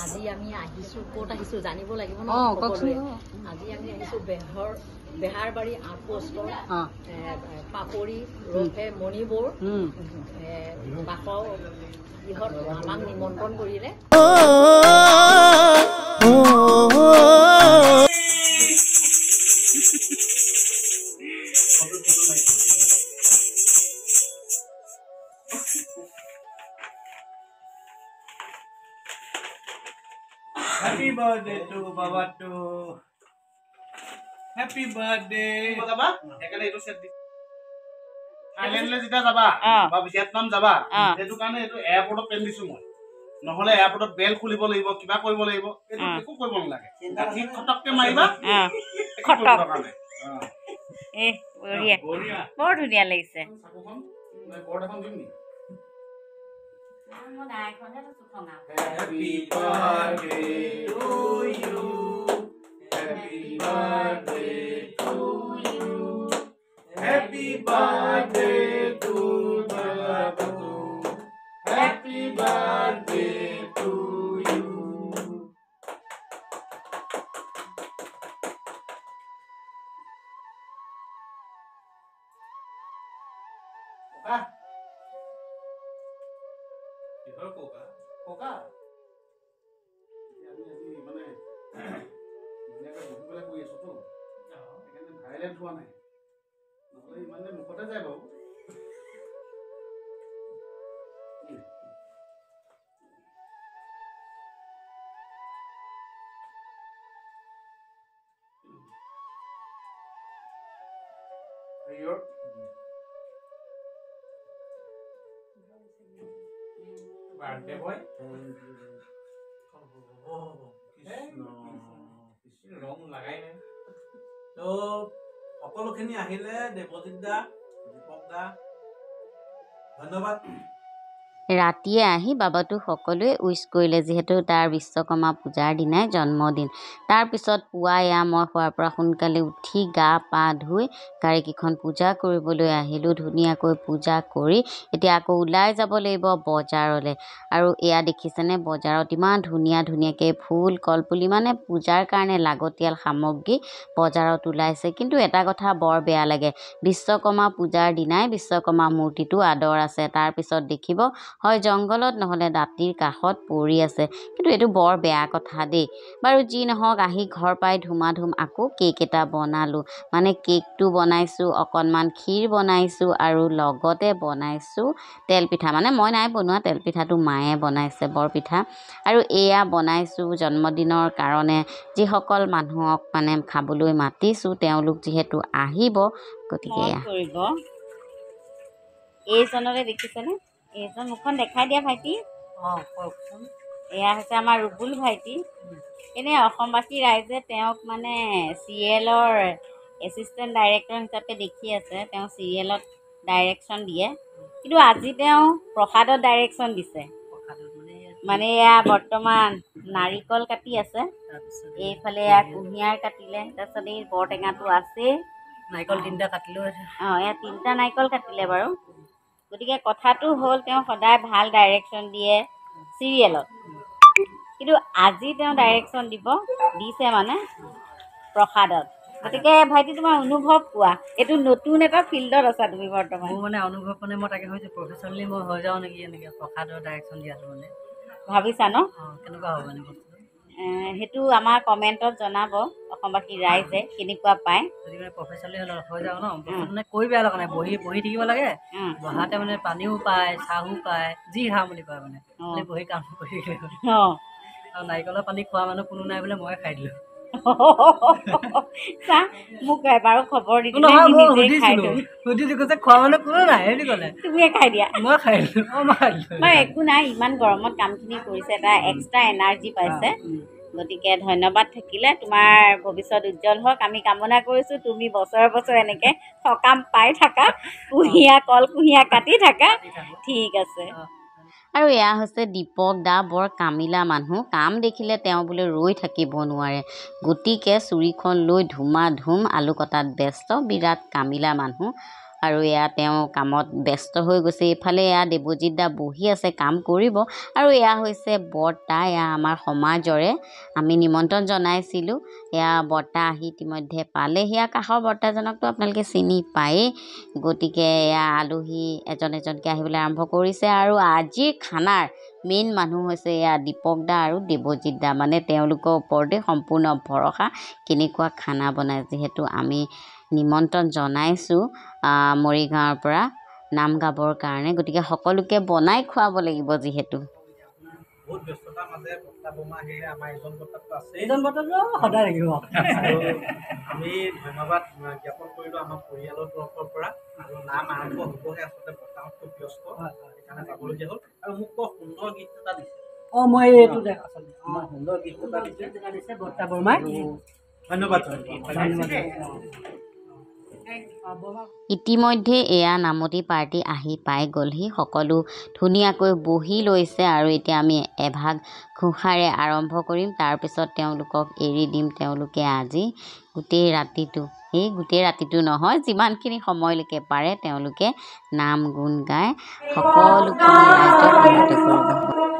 আজি আমি আহিছোঁ ক'ত আহিছোঁ জানিব লাগিব ন আজি আমি আহিছোঁ বেহাৰবাৰী আউটপোষ্টৰ পাপৰি ৰফে মণিপুৰ বাস ইহঁত আমাক নিমন্ত্ৰণ কৰিলে Happy birthday to Babatu. Happy birthday. Baba, ekale eto set di. Thailand le jita jaba. Ba Vietnam jaba. Eto kane eto airport ot pen disu moi. নহলে এয়ারপোর্টত বেল খুলিব লাগিব কিবা কৰিব লাগিব এটো একো কৰিব নালাগে ঠিক খটককে মাৰিবা খটক এ বঢ়িয়া বৰ ধুনীয়া লাগিছে কোড এখন দিম নি Happy birthday to you. Happy birthday to you. Happy birthday to Babatu. Happy birthday to you. Coca Coca আমি আজি মানে ধুনীয়াকৈ বহিবলৈ কৈ আছো তো সেইকাৰণে ভাইলেন্ট হোৱা নাই নহ'লে ইমানে মুখতে যায় বাৰু birthday boy ৰং লাগাই নাই তো সকলোখিনি আহিলে দেৱজিৎ দা দীপক দা ধন্যবাদ ৰাতিয়ে আহি বাবাটো সকলোৱে উইশ কৰিলে যিহেতু তাৰ বিশ্বকৰ্মা পূজাৰ দিনাই জন্মদিন তাৰপিছত পুৱা মই খোৱাৰ পৰা সোনকালে উঠি গা পা ধুই গাড়ীকেইখন পূজা কৰিবলৈ আহিলোঁ ধুনীয়াকৈ পূজা কৰি এতিয়া আকৌ ওলাই যাব লাগিব বজাৰলৈ আৰু এয়া দেখিছেনে বজাৰত ইমান ধুনীয়াকৈ ফুল কলপুলি মানে পূজাৰ কাৰণে লাগতিয়াল সামগ্ৰী বজাৰত ওলাইছে কিন্তু এটা কথা বৰ বেয়া লাগে বিশ্বকৰ্মা পূজাৰ দিনাই বিশ্বকৰ্মা মূৰ্তিটো আদৰ আছে তাৰপিছত দেখিব হয় জংঘলত নহলে দাঁতিৰ কাষত পৰি আছে কিন্তু এটো বৰ বেয়া কথা দেই বাৰু যি নহওক আহি ঘৰ পাই ধুমাধুম আকৌ কেক এটা বনালো মানে কেকটো বনাইছো অকনমান ক্ষীৰ বনাইছো আৰু লগতে বনাইছো তেল পিঠা মানে মই নাই বনোৱা তেল পিঠাটো মায়ে বনাইছে বৰ পিঠা আৰু এয়া বনাইছো জন্মদিনৰ কাৰণে যিসকল মানুহক মানে খাবলৈ মাতিছো তেওঁলোক যিহেতু আহিব গতিকে কৰিব এইজনৰে দেখিছেনে এইজন মুখখন দেখাই দিয়া ভাইটি কওকচোন এয়া হৈছে আমাৰ ৰুবুল ভাইটি এনে অসমবাসী ৰাইজে তেওঁক মানে চিৰিয়েলৰ এছিষ্টেণ্ট ডাইৰেক্টৰ হিচাপে দেখি আছে তেওঁ চিৰিয়েলত ডাইৰেকশ্যন দিয়ে কিন্তু আজি তেওঁ প্ৰসাদত ডাইৰেকশ্যন দিছে মানে এয়া বৰ্তমান নাৰিকল কাটি আছে এইফালে এয়া কুঁহিয়াৰ কাটিলে তাৰপিছত এই বৰটেঙাটো আছে নাৰিকল তিনিটা কাটিলেও এয়া তিনিটা নাৰিকল কাটিলে বাৰু গতিকে কথাটো হ'ল তেওঁ সদায় ভাল ডাইৰেকশ্যন দিয়ে চিৰিয়েলত কিন্তু আজি তেওঁ ডাইৰেকশ্যন দিছে মানে প্ৰসাদত গতিকে ভাইটি তোমাৰ অনুভৱ কোৱা এইটো নতুন এটা ফিল্ডত আছা তুমি বৰ্তমান মোৰ মানে অনুভৱ মানে মই তাকে হৈছে প্ৰফেচনেলি মই হৈ যাওঁ নেকি এনেকৈ প্ৰসাদৰ ডাইৰেকশ্যন দিয়াটো মানে ভাবিছা ন কেনেকুৱা হ'ব মানে বস্তুটো সেইটো আমাৰ কমেণ্টত জনাব অসমবাসী ৰাইজে কেনেকুৱা পায় যদি মানে প্ৰফেচনেলি হৈ যাওঁ ন মানে কৈ বেয়া লগা নাই বহি থাকিব লাগে বহাতে মানে পানীও পায় চাহো পায় যি খাওঁ বুলি কয় মানে বহি কাম কৰি আৰু নাৰিকলৰ পানী খোৱা মানুহ কোনো নাই বোলে মই খাই দিলোঁ মোক বাৰু খবৰ দি সুধিছোঁ কৈছে খোৱা মানুহ কোনো নাই বুলি ক'লে তুমিয়ে খাই দিয়া মই খাই দিলোঁ একো নাই ইমান গৰমত কামখিনি কৰিছে এটা এক্সট্ৰা এনাৰ্জি পাইছে গতিকে ধন্যবাদ থাকিলে তোমাৰ ভৱিষ্যত উজ্জ্বল হওক আমি কামনা কৰিছোঁ তুমি বছৰ এনেকৈ সকাম পাই থাকা কুঁহিয়াৰ কাটি থাকা ঠিক আছে আৰু এয়া হৈছে দীপক দা বৰ কামিলা মানুহ কাম দেখিলে তেওঁ বোলে ৰৈ থাকিব নোৱাৰে গতিকে চুৰিখন লৈ ধুমাধুম আলু কটাত ব্যস্ত বিৰাট কামিলা মানুহ আৰু এয়া তেওঁ কামত ব্যস্ত হৈ গৈছে। এইফালে এয়া দেৱজিৎ দা বহি আছে, কাম কৰিব। আৰু এয়া হৈছে বৰ্তা, এয়া আমাৰ সমাজৰে আমি নিমন্ত্ৰণ জনাইছিলোঁ। এয়া বৰ্তা আহি ইতিমধ্যে পালে। সেয়া কাষৰ বৰ্তাজনকতো আপোনালোকে চিনি পায়েই। গতিকে এয়া আলহী এজন এজনকৈ আহিবলৈ আৰম্ভ কৰিছে। আৰু আজিৰ খানাৰ মেইন মানুহ হৈছে এয়া দীপক দা আৰু দেৱজিৎ দা, মানে তেওঁলোকৰ ওপৰতে সম্পূৰ্ণ ভৰসা কেনেকুৱা খানা বনায়। যিহেতু আমি নিমন্ত্ৰণ জনাইছোঁ মৰিগাঁৱৰ পৰা নাম গাবৰ কাৰণে, গতিকে সকলোকে বনাই খুৱাব লাগিব। যিহেতু বহুত ব্যস্ততাৰ মাজে বৰ্তা বমা আহিলে আমাৰ এইজন বৰ্তাটো আছে, এইজন বৰ্তাটো সদায় লাগিব। আমি ধন্যবাদ জ্ঞাপন কৰিলোঁ আমাৰ পৰিয়ালৰ তৰফৰ পৰা। আৰু নাম আৰম্ভ হ'বহে, আচলতে বৰ্তাহঁত খুব ব্যস্ত, সেইকাৰণে যাবলগীয়া হ'ল। আৰু মোক বৰ সুন্দৰ গীত এটা দিছে। মই এইটো আচলতে সুন্দৰ গীত এটা দিছে বৰ্তা বৰমাই। ধন্যবাদ। ইতিমধ্যে এয়া নামতি পাৰ্টি আহি পাই গ'লহি। সকলো ধুনীয়াকৈ বহি লৈছে আৰু এতিয়া আমি এভাগ ঘোষাৰে আৰম্ভ কৰিম। তাৰপিছত তেওঁলোকক এৰি দিম। তেওঁলোকে আজি গোটেই ৰাতিটো নহয়, যিমানখিনি সময়লৈকে পাৰে তেওঁলোকে নাম গুণ গাই সকলোখিনি ৰাইজক উন্নত কৰিব।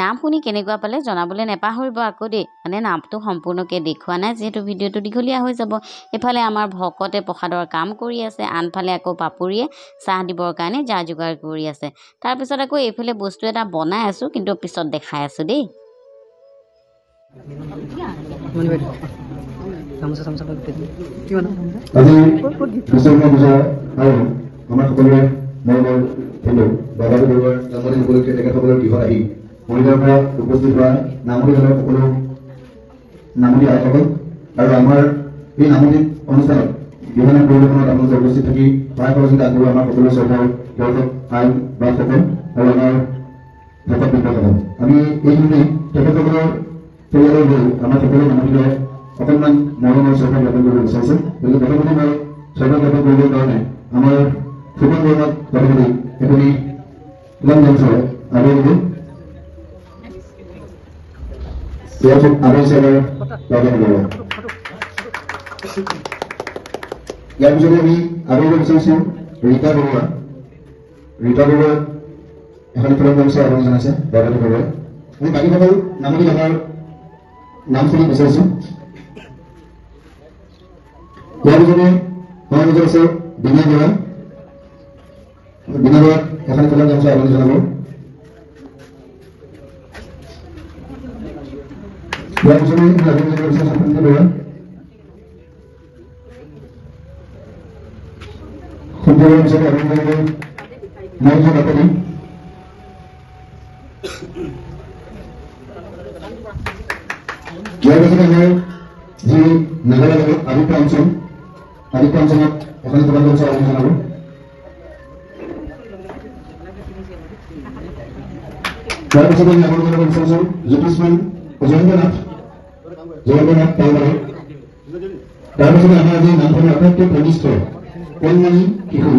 নাম শুনি কেনেকুৱা পালে জনাবলৈ নেপাহৰিব আকৌ দেই। মানে নামটো সম্পূৰ্ণকৈ দেখুওৱা নাই, যিহেতু ভিডিঅ'টো দীঘলীয়া হৈ যাব। এফালে আমাৰ ভকতে প্ৰসাদৰ কাম কৰি আছে, আনফালে আকৌ পাপুৰিয়ে চাহ দিবৰ কাৰণে যা যোগাৰ কৰি আছে। তাৰপিছত আকৌ এইফালে বস্তু এটা বনাই আছোঁ, কিন্তু পিছত দেখাই আছোঁ দেই। মৰিগাঁৱৰ পৰা উপস্থিত হোৱা নামতি দলৰ সকলো নামতি আইসকল আৰু আমাৰ এই নামতি অনুষ্ঠানত বিভিন্ন পৰিৱেশনত আপোনালোকে উপস্থিত থাকি সহায় সহযোগিতা আগবঢ়োৱা আমাৰ সকলো শ্ৰদ্ধাৰ দৰ্শক আই বাসকল আৰু আমাৰ ভকত বৃন্দসকল, আমি এইখিনি তেখেতসকলৰ পৰিয়ালৰ হৈ আমাৰ সকলো নামতিলৈ অকণমান মৰম আৰু শ্ৰদ্ধা জ্ঞাপন কৰিব বিচাৰিছে। গতিকে প্ৰথমতে মই শ্ৰদ্ধা জ্ঞাপন কৰিবৰ কাৰণে আমাৰ ফুকন বৰ্মাক প্ৰথমতে এখনি ইলাম মঞ্চৰ আদৰণি ইয়াৰ পিছতে আমি আদৰিব বিচাৰিছোঁ ৰীতা বৰুৱা এখন ফুলৰ মঞ্চ আদৰণি জনাইছে বাবাটো বৰুৱাই। আমি বাকীসকল নামতি আমাৰ নাম শুনি বিচাৰিছোঁ। ইয়াৰ পিছতে আমাৰ মাজত আছে বীণা বৰুৱাক এখন ফুলৰ মঞ্চ আদৰণি জনাব। ইয়াৰ পিছতে আপুনি সম্পূৰ্ণ কৰিব সম্পূৰ্ণ পিছতে আপুনি মনোযোগ আপুনি ইয়াৰ পিছতে আমাৰ যি নাগালেণ্ডৰ আদিত্য অঞ্চলত এখন দোকান অঞ্চল আমি জনাব ইয়াৰ পিছতে আমি আপোনালোকৰ বিচাৰিছোঁ জ্যোতিষমান জয়ন্তনাথ পালমাৰে তাৰপিছতে আমাৰ আজি নামঘৰৰ আটাইতকৈ কনিষ্ঠ কণমানি শিশু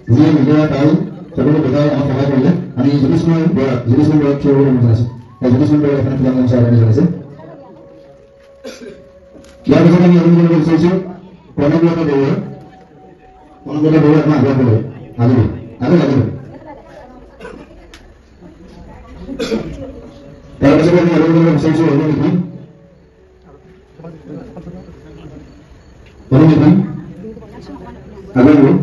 যিয়ে নিজৰা তাল সকলো বজাই আমাক সহায় কৰিলে আমি জ্যোতিষমান বৰাক থিয় হ'বলৈ জনাইছোঁ জ্যোতিষমান বৰাক এখন দোকান অঞ্চল আপুনি জনাইছে ইয়াৰ পিছত আমি আপোনালোকক বিচাৰিছোঁ প্ৰণৱলতা বৰুৱা আপোনাৰ আগ্ৰহ কৰিব লাগিব তাৰপিছতে আমি আপোনালোকক বিচাৰিছোঁ অনুমিথি আগ্ৰহ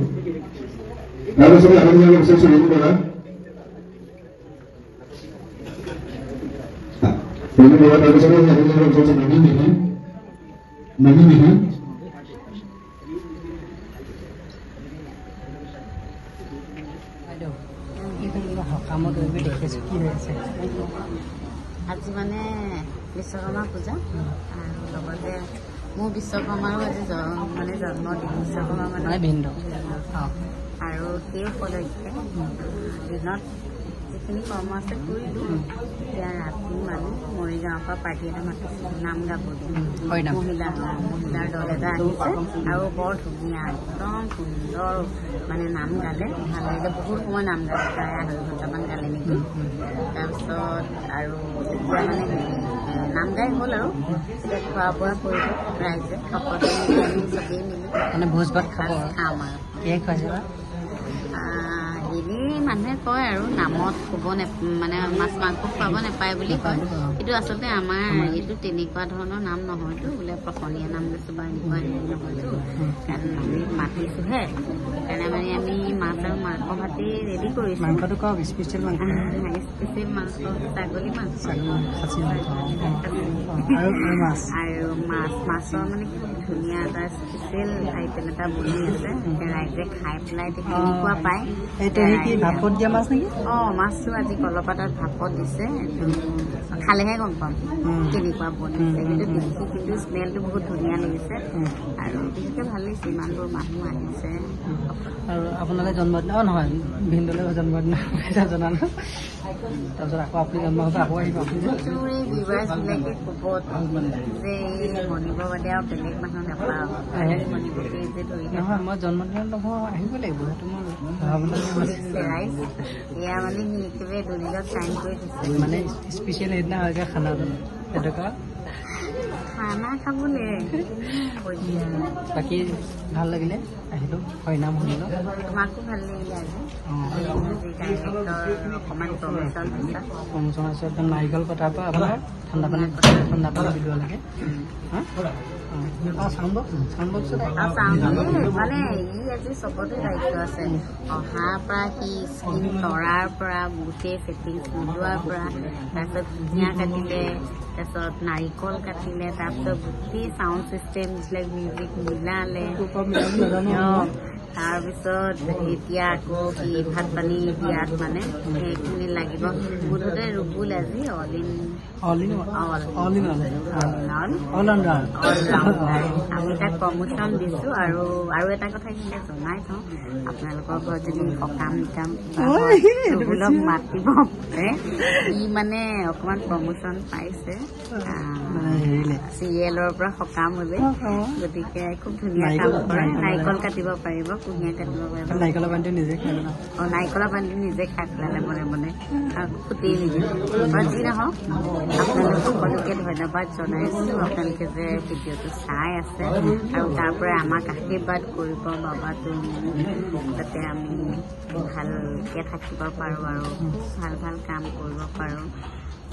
তাৰপিছতে আপোনালোকক বিচাৰিছোঁ ৰেণু বৰা তাৰপিছতে আমি আপোনালোকক বিচাৰিছোঁ নবীন মিহি আজি মানে বিশ্বকৰ্মা পূজা আৰু লগতে মোৰ বিশ্বকৰ্মাৰো আজি মানে জন্মদিন বিশ্বকৰ্মা মানে ভিন্ন আৰু সেই উপলক্ষে দিনত যিখিনি কৰ্ম আছে কৰিলোঁ এতিয়া ৰাতি মানে মৰিগাঁৱৰ পৰা পাৰ্টি এটা মাতিছিল নাম গাবলৈ মহিলাৰ দল এটা আহিছে আৰু বৰ ধুনীয়া একদম সুন্দৰ মানে নাম গালে ভাল লাগিলে বহুত সময় নাম গালে প্ৰায় 2.5 ঘণ্টামান গালে নেকি তাৰপিছত আৰু এতিয়া মানে নাম গাই হ'ল আৰু এতিয়া খোৱা বোৱা কৰিব ৰাইজে সকলোৱে মিলি চবেই মিলি মানে ভোজ ভাত খাম আৰু কিহে খুৱাইছে বা হেৰি মানুহে কয় আৰু নামত খুব মানে মাছ মাংস খুৱাব নাপায় বুলি কয় কিন্তু আচলতে আমাৰ এইটো তেনেকুৱা ধৰণৰ নাম নহয়তো বোলে প্ৰসনীয়া নাম লৈছোঁ বা এনেকুৱা হেৰি নহয়তো কাৰণ আমি মাতিছোঁহে সেইকাৰণে মানে আমি মাছ আৰু মাংস ভাতি ৰেডি কৰিছোঁ মাংসটো কওক স্পেচিয়েল মাংস মাংস ছাগলী মাংস আৰু মাছৰ মানে খুব ধুনীয়া এটা স্পেচিয়েল আইটেম এটা বনি আছে ৰাইজে খাই পেলাই কেনেকুৱা পায় ভাপত দিয়া মাছ নেকি মাছটো আজি কলপাতত ভাপত দিছে খালেহে গম পাম কেনেকুৱা বনিছে কিন্তু দেখি কিন্তু স্মেলটো বহুত ধুনীয়া লাগিছে আৰু বিশেষকৈ ভাল লাগিছে ইমানবোৰ মানুহ আহিছে আৰু আপোনালোকে জন্মদিন নহয় ভিনদলৈ জন্মদিন জনালো তাৰপিছত আকৌ আপুনি জন্ম হ'ব আকৌ আহিব ভিউৱাৰ্ছবিলাকে ক'ব যে মণিবৰ বাদে আৰু বেলেগ মানুহ নাপাওঁ মণিবৰকে যে ধৰি নহয় মই জন্মদিনত নহয় আহিব লাগিব সেইটো মই ৰাইজ এয়া মানে সি একেবাৰে দলিলত চাইন কৰি থৈছে মানে স্পেচিয়েল সেইদিনা হয়গৈ খানাটো তেনেকুৱা খানা খাবলৈ বাকী ভাল লাগিলে আহিলোঁ হৰিনাম শুনিলোঁ তোমাকো ভাল লাগিলে আজি অকণমান প্ৰমোচন হৈছে একদম নাৰিকল কটাৰ পৰা আপোনাৰ ঠাণ্ডা পানী দিব লাগে মানে ই আজি চবতে দায়িত্ব আছে অহাৰ পৰা সি স্কিন তৰাৰ পৰা গোটেই ফেটিংছ মিলোৱাৰ পৰা তাৰপিছত ধুনীয়া কাটিলে তাৰপিছত নাৰিকল কাটিলে তাৰপিছত গোটেই চাউণ্ড চিষ্টেমবিলাক মিউজিক মিলালে তাৰপিছত এতিয়া আকৌ সি ভাত পানী দিয়াত মানে সেইখিনি লাগিব মুঠতে ৰুবুল আজি আমি তাক প্ৰমোচন দিছোঁ আৰু এটা কথা কিন্তু জনাই থওঁ আপোনালোকৰ ঘৰত যদি সকাম নিকাম ৰুবুলক মাতিব পাৰে ই মানে অকণমান প্ৰমোচন পাইছে চিৰিয়েলৰ পৰা সকাম হ'লে গতিকে খুব ধুনীয়া কাম কৰে নাৰিকল কাটিব পাৰিব কুঁহিয়াৰ কাটিব পাৰিব নাৰিকলৰ পানীটো নিজে খাই নাৰিকলৰ পানীটো নিজে খাই পেলালে মনে মনে ফুটি নিদিয়ে যি নহওক আপোনালোক সকলোকে ধন্যবাদ জনাইছোঁ আপোনালোকে যে ভিডিঅ'টো চাই আছে আৰু তাৰ পৰা আমাক আশীৰ্বাদ কৰিব বাবাটো যাতে আমি ভালকৈ থাকিব পাৰোঁ আৰু ভাল ভাল কাম কৰিব পাৰোঁ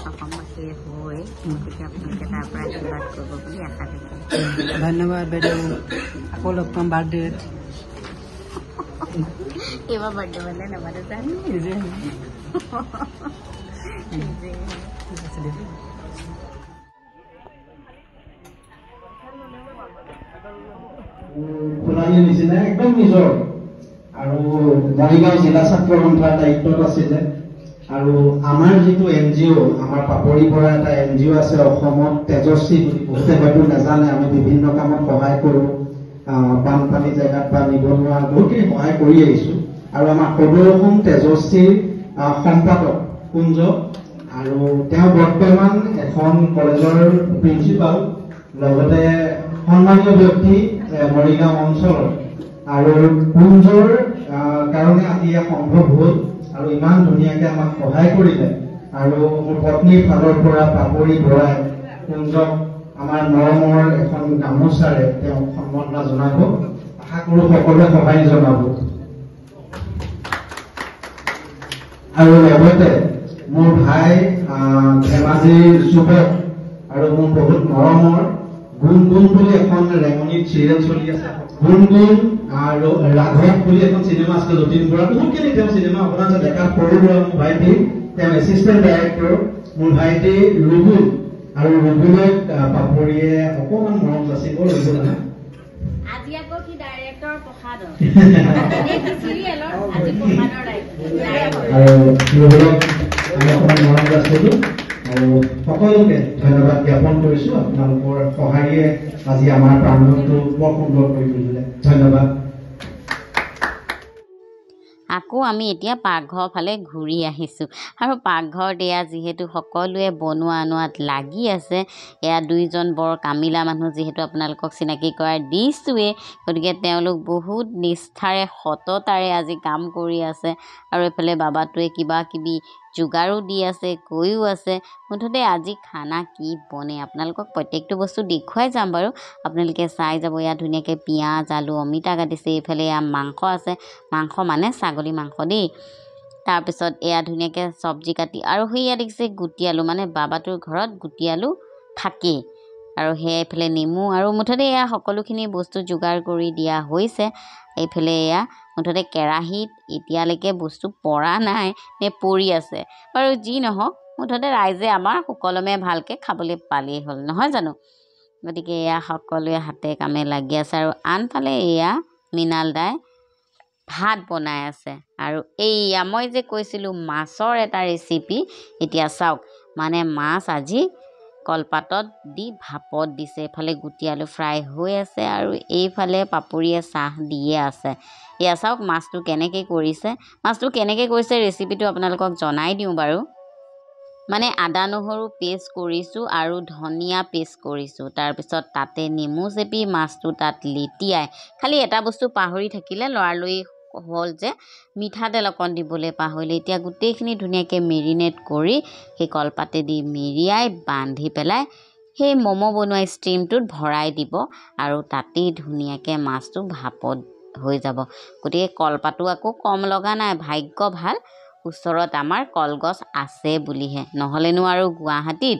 অসমবাসীৰ হৈ গতিকে আপোনালোকে তাৰ পৰা আশীৰ্বাদ কৰিব বুলি আশা থাকিল ধন্যবাদ বাইদেউ আকৌ লগ পাম বাৰ্থডেত এইবাৰ বাৰ্থডে হ'লে নামাতে জানো নিজে নিজে ঠিক আছে দিয়ক খোলালীৰ নিচিনা একদম নিজৰ আৰু মৰিগাঁও জিলা ছাত্ৰ সন্থাৰ দায়িত্বত আছিলে আৰু আমাৰ যিটো NGO আমাৰ পাপৰিৰ পৰা এটা NGO আছে অসমত তেজস্বী বুলি বহুতে হয়তো নাজানে আমি বিভিন্ন কামত সহায় কৰোঁ বানপানী জেগাত বা নিবনুৱা বহুতখিনি সহায় কৰি আহিছোঁ আৰু আমাৰ সদৌ অসম তেজস্বীৰ সম্পাদক কুঞ্জ আৰু তেওঁ বৰ্তমান এখন কলেজৰ প্ৰিন্সিপাল লগতে সন্মানীয় ব্যক্তি মৰিগাঁও অঞ্চলৰ আৰু কুঞ্জৰ কাৰণে আজি সম্ভৱ হ'ল আৰু ইমান ধুনীয়াকৈ আমাক সহায় কৰিলে আৰু মোৰ পত্নীৰ ফালৰ পৰা পাপৰি বৰাই কুঞ্জক আমাৰ মৰমৰ এখন গামোচাৰে তেওঁক সম্বৰ্ধনা জনাব আশা কৰোঁ সকলোৱে সহায় জনাব আৰু লগতে মোৰ ভাই ধেমাজিৰ যুৱক আৰু মোৰ বহুত মৰমৰ গুণগুণ বুলি এখন ৰেঙনিত চিৰিয়েল চলি আছে গুণগুণ আৰু ৰাঘৱ বুলি এখন চিনেমা আছিলে যতীন বৰা বহুতখিনি তেওঁ চিনেমা অৱদান আছে ডেকা সৰু বৰা মোৰ ভাইটি তেওঁ এছিষ্টেণ্ট ডাইৰেক্টৰ মোৰ ভাইটি ৰুবুল আৰু ৰুবুলক পাপৰিয়ে অকণমান মৰম যাচিব ৰুবুল আজি আকৌ কি ডাইৰেক্টৰ প্ৰসাদৰ চিৰিয়েলৰ আজি প্ৰসাদৰ আৰু ৰুবুলক আমি অকণমান মৰম যাচিলোঁ আৰু সকলোকে ধন্যবাদ জ্ঞাপন কৰিছোঁ আপোনালোকৰ সহায়ে আজি আমাৰ প্ৰাংগণটো বৰ সুন্দৰ কৰি তুলিলে ধন্যবাদ আকৌ আমি এতিয়া পাকঘৰৰ ফালে ঘূৰি আহিছোঁ আৰু পাকঘৰত এয়া যিহেতু সকলোৱে বনোৱা আনোৱাত লাগি আছে এয়া দুইজন বৰ কামিলা মানুহ যিহেতু আপোনালোকক চিনাকি কৰাই দিছোঁৱেই গতিকে তেওঁলোক বহুত নিষ্ঠাৰে সততাৰে আজি কাম কৰি আছে আৰু এইফালে বাবাটোৱে কিবা কিবি যোগাৰো দি আছে কৈও আছে মুঠতে আজি খানা কি বনে আপোনালোকক প্ৰত্যেকটো বস্তু দেখুৱাই যাম বাৰু আপোনালোকে চাই যাব ইয়াত ধুনীয়াকৈ পিঁয়াজ আলু অমিতা কাটিছে এইফালে এয়া মাংস আছে মাংস মানে ছাগলী মাংস দেই তাৰপিছত এয়া ধুনীয়াকৈ চব্জি কাটি আৰু সেয়া দেখিছে গুটি আলু মানে বাবাটোৰ ঘৰত গুটি আলু থাকেই আৰু সেয়া এইফালে নেমু আৰু মুঠতে এয়া সকলোখিনি বস্তু যোগাৰ কৰি দিয়া হৈছে এইফালে এয়া মুঠতে কেৰাহীত এতিয়ালৈকে বস্তু পৰা নাই নে পৰি আছে বাৰু যি নহওক মুঠতে ৰাইজে আমাৰ সুকলমে ভালকৈ খাবলৈ পালেই হ'ল নহয় জানো গতিকে এয়া সকলোৱে হাতে কামে লাগি আছে আৰু আনফালে এয়া মৃণাল দাই ভাত বনাই আছে আৰু এইয়া মই যে কৈছিলোঁ মাছৰ এটা ৰেচিপি এতিয়া চাওক মানে মাছ আজি কলপাতত দি ভাপত দিছে এইফালে গুটি আলু ফ্ৰাই হৈ আছে আৰু এইফালে পাপৰিয়ে চাহ দিয়ে আছে এয়া চাওক মাছটো কেনেকৈ কৰিছে ৰেচিপিটো আপোনালোকক জনাই দিওঁ বাৰু মানে আদা নহৰু পেষ্ট কৰিছোঁ আৰু ধনিয়া পেষ্ট কৰিছোঁ তাৰপিছত তাতে নেমু চেপি মাছটো তাত লেটিয়াই খালি এটা বস্তু পাহৰি থাকিলে লৰালৰি হ'ল যে মিঠাতেল অকণ দিবলৈ পাহৰিলে এতিয়া গোটেইখিনি ধুনীয়াকৈ মেৰিনেট কৰি সেই কলপাতে দি মেৰিয়াই বান্ধি পেলাই সেই ম'ম' বনোৱা ষ্টিমটোত ভৰাই দিব আৰু তাতেই ধুনীয়াকৈ মাছটো ভাপত হৈ যাব গতিকে কলপাতো আকৌ কম লগা নাই ভাগ্য ভাল ওচৰত আমাৰ কলগছ আছে বুলিহে নহ'লেনো আৰু গুৱাহাটীত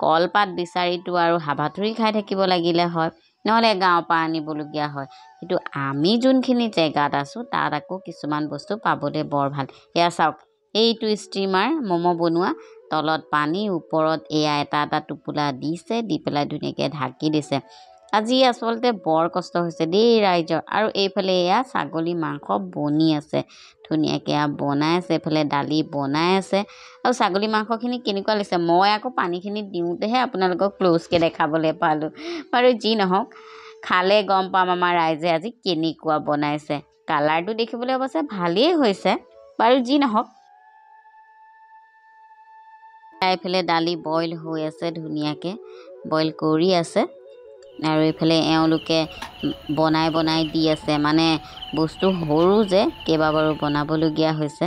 কলপাত বিচাৰিতো আৰু হাবাথুৰি খাই থাকিব লাগিলে হয় নহ'লে গাঁৱৰ পৰা আনিবলগীয়া হয় কিন্তু আমি যোনখিনি জেগাত আছোঁ তাত আকৌ কিছুমান বস্তু পাবলৈ বৰ ভাল এয়া চাওক এইটো ষ্টিমাৰ ম'ম' বনোৱা তলত পানী ওপৰত এয়া এটা এটা টোপোলা দিছে দি পেলাই ধুনীয়াকৈ ঢাকি দিছে আজি আচলতে বৰ কষ্ট হৈছে দেই ৰাইজৰ আৰু এইফালে এয়া ছাগলী মাংস বনি আছে ধুনীয়াকৈ বনাই আছে এইফালে দালি বনাই আছে আৰু ছাগলী মাংসখিনি কেনেকুৱা লাগিছে মই আকৌ পানীখিনি দিওঁতেহে আপোনালোকক ক্ল'জকৈ দেখাবলৈ পালোঁ বাৰু যি নহওক খালে গম পাম আমাৰ ৰাইজে আজি কেনেকুৱা বনাইছে কালাৰটো দেখিবলৈ অৱশ্যে ভালেই হৈছে বাৰু যি নহওক এইফালে দালি বইল হৈ আছে ধুনীয়াকৈ বইল কৰি আছে আৰু এইফালে এওঁলোকে বনাই দি আছে মানে বস্তু সৰু যে কেইবাবাৰো বনাবলগীয়া হৈছে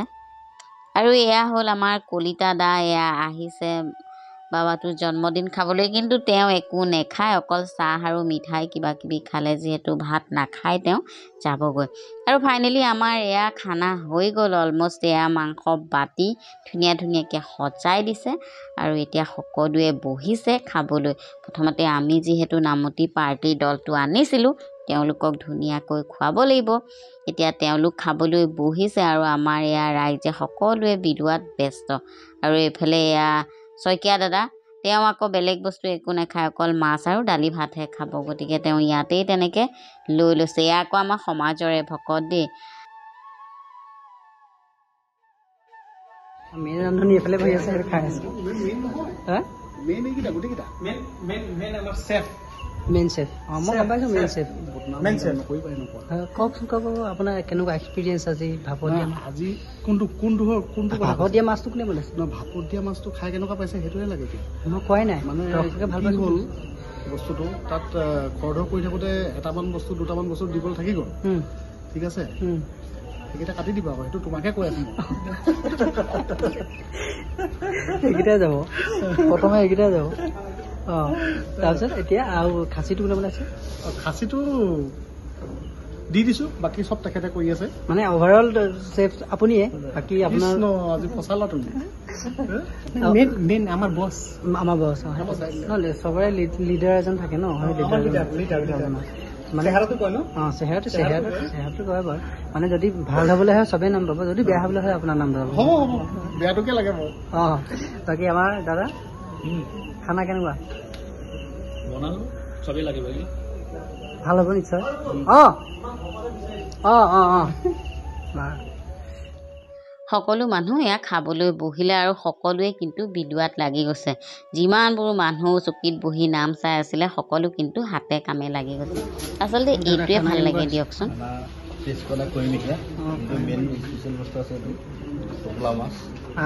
আৰু এয়া হ'ল আমাৰ কলিতা দা এয়া আহিছে বাবাটোৰ জন্মদিন খাবলৈ কিন্তু তেওঁ একো নেখায় অকল চাহ আৰু মিঠাই কিবা কিবি খালে যিহেতু ভাত নাখায় তেওঁ যাবগৈ আৰু ফাইনেলি আমাৰ এয়া খানা হৈ গ'ল অলমষ্ট এয়া মাংস বাতি ধুনীয়াকৈ সজাই দিছে আৰু এতিয়া সকলোৱে বহিছে খাবলৈ প্ৰথমতে আমি যিহেতু নামতি পাৰ্টিৰ দলটো আনিছিলোঁ তেওঁলোকক ধুনীয়াকৈ খুৱাব লাগিব এতিয়া তেওঁলোক খাবলৈ বহিছে আৰু আমাৰ এয়া ৰাইজে সকলোৱে বিলোৱাত ব্যস্ত আৰু এইফালে এয়া শইকীয়া দাদা তেওঁ আকৌ বেলেগ বস্তু একো নাখায়, অকল মাছ আৰু দালি ভাতহে খাব। গতিকে তেওঁ ইয়াতেই তেনেকৈ লৈ লৈছে। এয়া আকৌ আমাৰ সমাজৰে ভকত দেই। মেইন ৰান্ধনি এইফালে বহি আছে, খাই আছে। মেইন চেফ, মই গম পাইছোঁ মেইন চেফ। কওকচোন কওক আপোনাৰ কেনেকুৱা এক্সপিৰিয়েঞ্চ আজি ভাপত দিয়া? আজি কোনটো ভাপত দিয়া মাছটো কোনে বনাইছে? ভাপত দিয়া মাছটো খাই কেনেকুৱা পাইছে সেইটোৱে লাগে। মই কোৱাই নাই, মানে ভাল কি হ'ল বস্তুটো তাত খৰধৰ কৰি থাকোঁতে এটামান বস্তু দুটামান বস্তু দিবলৈ থাকি গ'ল। ঠিক আছে, সেইকেইটা কাটি দিবা আকৌ, সেইটো তোমাকে কৈ আছো। সেইকেইটাই যাব প্ৰথমে, সেইকেইটাই যাব। তাৰপিছত এতিয়া আৰু খাচীটো কোনে বনাইছে? খাচীটো দি দিছোঁ, বাকী চব তেখেতে কৰি আছে। মানে অভাৰঅল চেফ আপুনিয়ে, বাকী আপোনাৰ আজি ফচালা তুমি। মেইন আমাৰ বছ নহ'লে চবৰে লিডাৰ এজন থাকে ন, মানে চেহেৰাটো কয় বাৰু। মানে যদি ভাল হ'বলৈ হয় চবেই নাম পাব, যদি বেয়া হ'বলৈ হয় আপোনাৰ নাম পাব। বেয়াটোকে লাগে বাৰু। বাকী আমাৰ দাদা খানা কেনেকুৱা? বনালো, চবেই লাগিব, ভাল হ'ব নিশ্চয়। সকলো মানুহ এয়া খাবলৈ বহিলে আৰু সকলোৱে কিন্তু বিলোৱাত লাগি গৈছে। যিমানবোৰ মানুহ চকীত বহি নাম চাই আছিলে সকলো কিন্তু হাতে কামে লাগি গৈছে। আচলতে এইটোৱে ভাল লাগে দিয়কচোন।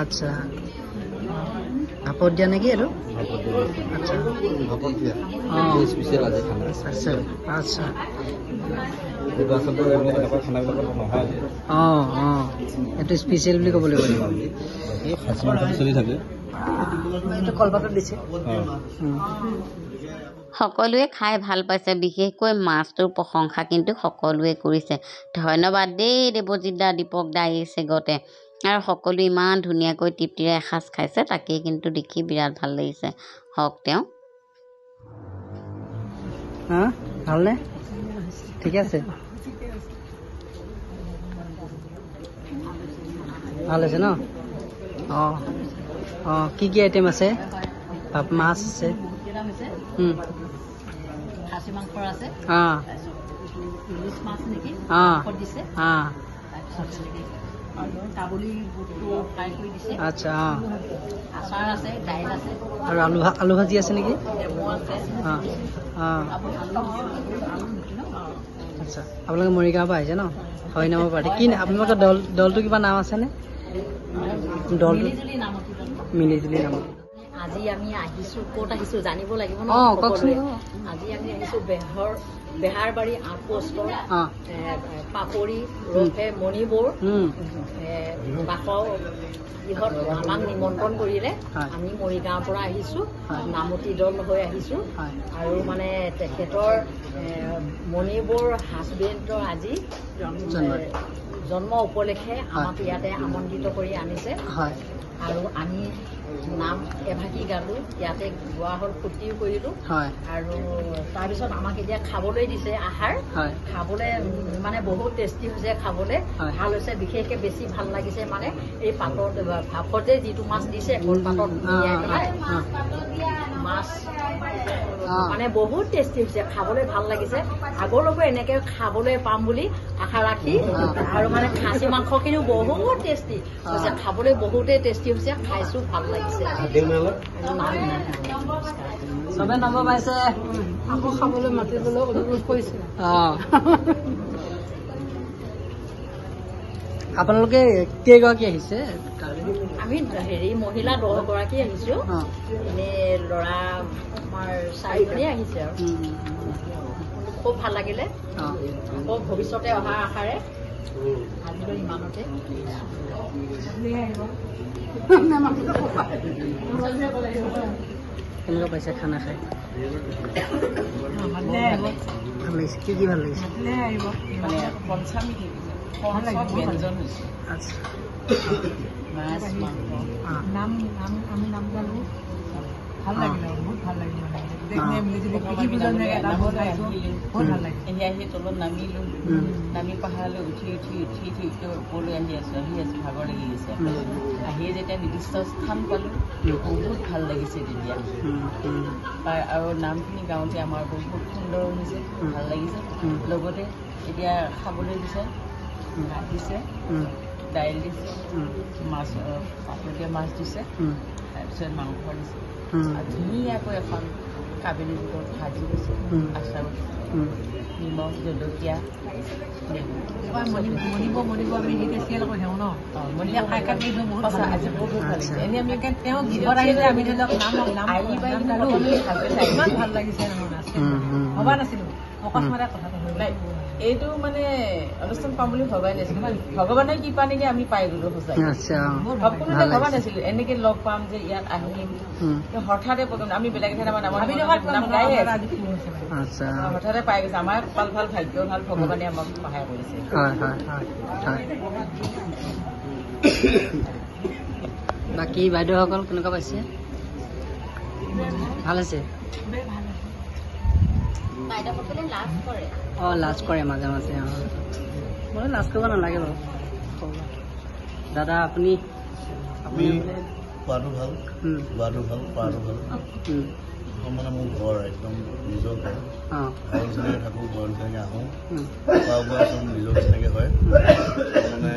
আচ্ছা, ভাপত দিয়া নেকি এইটো? আচ্ছা, এইটো স্পেচিয়েল বুলি ক'ব লাগিব। কলপাতত দিছে। সকলোৱে খাই ভাল পাইছে, বিশেষকৈ মাছটোৰ প্ৰশংসা কিন্তু সকলোৱে কৰিছে। ধন্যবাদ দেই দেৱজিৎ দা, দীপক দা আহিছে গতে। আৰু সকলোৱে ইমান ধুনীয়াকৈ তৃপ্তিৰে এসাঁজ খাইছে, তাকেই কিন্তু দেখি বিৰাট ভাল লাগিছে। হওক তেওঁ। ভালনে? ঠিকে আছে, ভাল হৈছে ন? কি আইটেম আছে? মাছ আছে, খাচী মাংসৰ আছে, ইলিচ মাছ নেকি দিছে, কাবুলী বুটটো ফ্ৰাই কৰি দিছে। আচ্ছা, আচাৰ আছে, দাইল আছে, আৰু আলু ভাজি আছে নেকি? নেমু আছে। আচ্ছা, আপোনালোকে মৰিগাঁৱৰ পৰা আহিছে ন? হয় নামৰ পাৰ্টি কি আপোনালোকৰ দলটো কিবা নাম আছেনে? দলটো মিলিজুলি নাম। আজি আমি আহিছোঁ, ক'ত আহিছোঁ জানিব লাগিব ন? আজি আমি আহিছোঁ বেহাৰবাৰী আউটপোষ্টৰ পাপৰি ৰফে মণিপুৰ বাসৰ ইহঁত আমাক নিমন্ত্ৰণ কৰিলে। আমি মৰিগাঁৱৰ পৰা আহিছোঁ, নামতি দল হৈ আহিছোঁ। আৰু মানে তেখেতৰ মণিপুৰ হাজবেণ্ডৰ আজি জন্ম উপলক্ষে আমাক ইয়াতে আমন্ত্ৰিত কৰি আনিছে। আৰু আমি নাম এভাগি গালোঁ, ইয়াতে গোৱা হ'ল, ফূৰ্তিও কৰিলোঁ। আৰু তাৰপিছত আমাক এতিয়া খাবলৈ দিছে আহাৰ। খাবলৈ মানে বহুত টেষ্টি হৈছে, খাবলৈ ভাল হৈছে। বিশেষকৈ বেছি ভাল লাগিছে মানে এই পাতত ভাপতে যিটো মাছ দিছে, কলপাতত তিয়াই পেলাই মাছ মানে বহুত টেষ্টি হৈছে, খাবলৈ ভাল লাগিছে। আগলৈকে এনেকৈ খাবলৈ পাম বুলি আশা ৰাখি, আৰু মানে খাচী মাংসখিনিও বহুত টেষ্টি হৈছে, খাবলৈ বহুতেই টেষ্টি হৈছে, খাইছোঁ, ভাল লাগিছে। চবে নাম পাইছে, আকৌ খাবলৈ মাতিবলৈ অনুৰোধ কৰিছে। আপোনালোকে কেইগৰাকী আহিছে? আমি মহিলা 10গৰাকী আহিছোঁ, এনেই ল'ৰা আমাৰ 4জনী আহিছে। আৰু খুব ভাল লাগিলে, আকৌ ভৱিষ্যতে অহা আশাৰে আজিলৈ ইমানতে। কেনেকুৱা পাইছে খানা খাই? ভাল লাগিছে। কি ভাল লাগিছে? আচ্ছা, আমি নাম গালোঁ, ভাল লাগিলে, বহুত ভাল লাগিলে। আহি তলত নামিলোঁ নামি পাহাৰলৈ উঠি ওপৰলৈ আহি আছোঁ ভাগৰ লাগি গৈছে আহি যেতিয়া নিৰ্দিষ্ট স্থান পালোঁ বহুত ভাল লাগিছে তেতিয়া আৰু নামখিনি গাওঁতে আমাৰ বহুত সুন্দৰ হৈছে ভাল লাগিছে লগতে এতিয়া খাবলৈ দিছে ভাত দিছে দাইল দিছে মাছ পাতলীয়া মাছ দিছে তাৰপিছত মাংস দিছে আৰু ধুনীয়াকৈ এখন কাবেলি বুটত ভাজি দিছে আচাৰ নিমখ জলকীয়া এইটো মানে অনুষ্ঠান পাম বুলি ভবাই নাছিলো ভগৱানে কৃপা নেকি আমি পাই গলো সঁচাই সম্পূৰ্ণতে ভবা নাছিলো এনেকে লগ পাম যে ইয়াত আহিম হঠাতে আমি বেলেগ ঠাইত হঠাতে পাই গৈছে আমাৰ কপাল ভাল ভাগ্য ভাল ভগৱানে আমাক সহায় কৰিছে বাকী বাইদেউসকল কেনেকুৱা পাইছে ভাল আছে লাজ কৰে মাজে মাজে মই লাজ কৰিব নালাগে বাৰু দাদা আপুনি খোৱাটো ভাল খোৱাটো ভাল খোৱাটো ভাল মানে মোৰ ঘৰ একদম নিজৰ ঘৰ ঘৰৰ নিচিনাকৈ থাকোঁ ঘৰৰ নিচিনাকৈ আহোঁ খোৱা বোৱা চব নিজৰ নিচিনাকৈ হয় মানে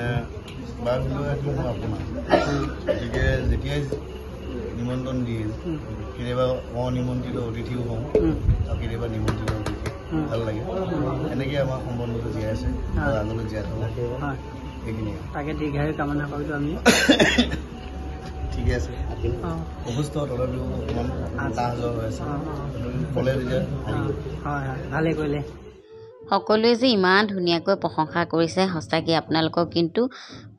বাৰ ভিতৰত একদম মোৰ আপোনাৰ গতিকে যেতিয়াই নিমন্ত্ৰণ দিয়ে কেতিয়াবা অনিমন্ত্ৰিত অতিথিও হওঁ আৰু কেতিয়াবা নিমন্ত্ৰিত অতিথি ভাল লাগে এনেকৈ আমাৰ সম্বন্ধটো জীয়াই আছে আৰু আগলৈ জীয়াই থাকোঁ সেইখিনিয়ে তাকে দীৰ্ঘায়ু কামনা কৰিলোঁ আমি ঠিকে আছে অসুস্থ তথাপিও অকণমান সাহস হৈ আছে ক'লে তেতিয়া হয় ভালেই কৰিলে সকলোৱে যে ইমান ধুনীয়াকৈ প্ৰশংসা কৰিছে সঁচাকৈ আপোনালোকক কিন্তু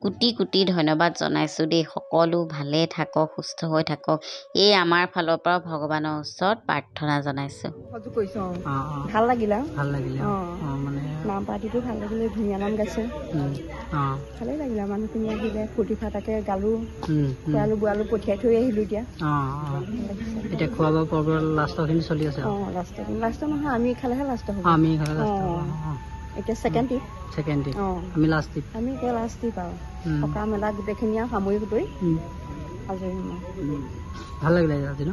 কোটি কোটি ধন্যবাদ জনাইছোঁ দেই সকলো ভালে থাকক সুস্থ হৈ থাকক এই আমাৰ ফালৰ পৰা ভগৱানৰ ওচৰত প্ৰাৰ্থনা জনাইছোঁ ভাল লাগিলে মানে নাম পাৰ্টিটো ভাল লাগিলে ধুনীয়া নাম গাইছে ভালেই লাগিলে মানুহখিনি আহিলে ফূৰ্তি ফাৰ্তাকে গালোঁ খোৱালোঁ বোৱালোঁ পঠিয়াই থৈ আহিলোঁ এতিয়া খোৱা বোৱা পৰ্ব লাষ্টৰখিনি চলি আছে লাষ্ট নহয় আমি খালেহে লাষ্ট হ'ব এতিয়া ছেকেণ্ড আমি লাষ্ট আমি এতিয়া লাষ্ট ট্ৰিপ আৰু থকা মেলা গোটেইখিনি আৰু সামৰি সুতৰি আজৰি ভাল লাগিলে আজি ন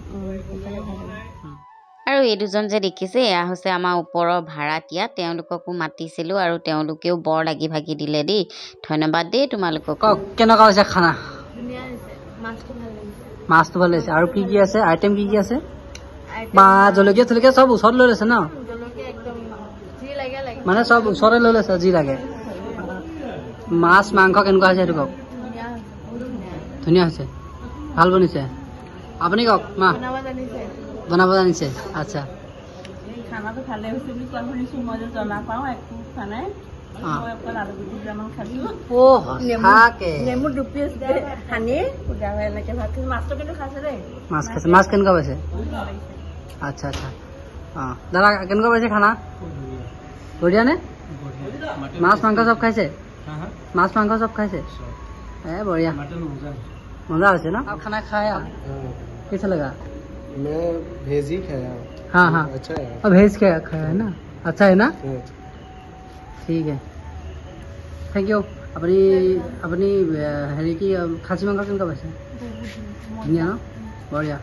আৰু এই দুজন যে দেখিছে এয়া হৈছে আমাৰ ওপৰৰ ভাড়াতীয়া তেওঁলোককো মাতিছিলোঁ আৰু তেওঁলোকেও বৰ লাগি ভাগি দিলে দেই ধন্যবাদ দেই তোমালোকক কেনেকুৱা হৈছে খানা মাছটো ভাল লাগিছে আৰু কি আছে আইটেম কি আছে বা জলকীয়া চলকীয়া চব ওচৰত লৈ লৈছে ন মানে চব ওচৰতে লৈ লৈছে যি লাগে মাছ মাংস কেনেকুৱা হৈছে সেইটো কওক ধুনীয়া হৈছে ভাল বনিছে আপুনি কওক মা বনাব জানিছে আচ্ছা খানাটো ভালে হৈছে বুলি কোৱা শুনিছোঁ মই যে জনা পাওঁ একো খোৱা নাই নেমু দুপিচ সানি এনেকে ভাত মাছটো কিন্তু খাইছে দেই মাছ কেনেকুৱা পাইছে আচ্ছা দাদা কেনেকুৱা পাইছে খানা বঢ়িয়া নে মাছ মাংস চব খাইছে बढ़िया मजा আছে ना आप खाना खाया कैसा लगा मैं भेज ही खाया हाँ अच्छा है अब भेज के खाया है ना अच्छा है ना ठीक है थैंक यू अपनी अपनी हेरी की खासी मांगा केनेকুৱা পাইছে ধুনীয়া ন বঢ়িয়া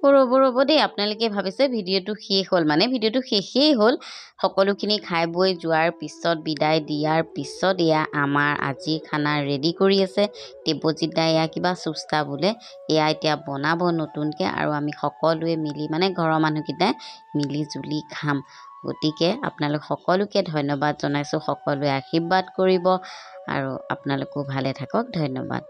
ৰ'ব দেই আপোনালোকে ভাবিছে ভিডিঅ'টো শেষ হ'ল মানে ভিডিঅ'টো শেষেই হ'ল সকলোখিনি খাই বৈ যোৱাৰ পিছত বিদায় দিয়াৰ পিছত এয়া আমাৰ আজিৰ খানা ৰেডি কৰি আছে দেৱজিৎ দা এয়া কিবা সুস্তা বোলে এয়া এতিয়া বনাব নতুনকৈ আৰু আমি সকলোৱে মিলি মানে ঘৰৰ মানুহকেইটাই মিলি জুলি খাম গতিকে আপোনালোক সকলোকে ধন্যবাদ জনাইছোঁ সকলোৱে আশীৰ্বাদ কৰিব আৰু আপোনালোকো ভালে থাকক ধন্যবাদ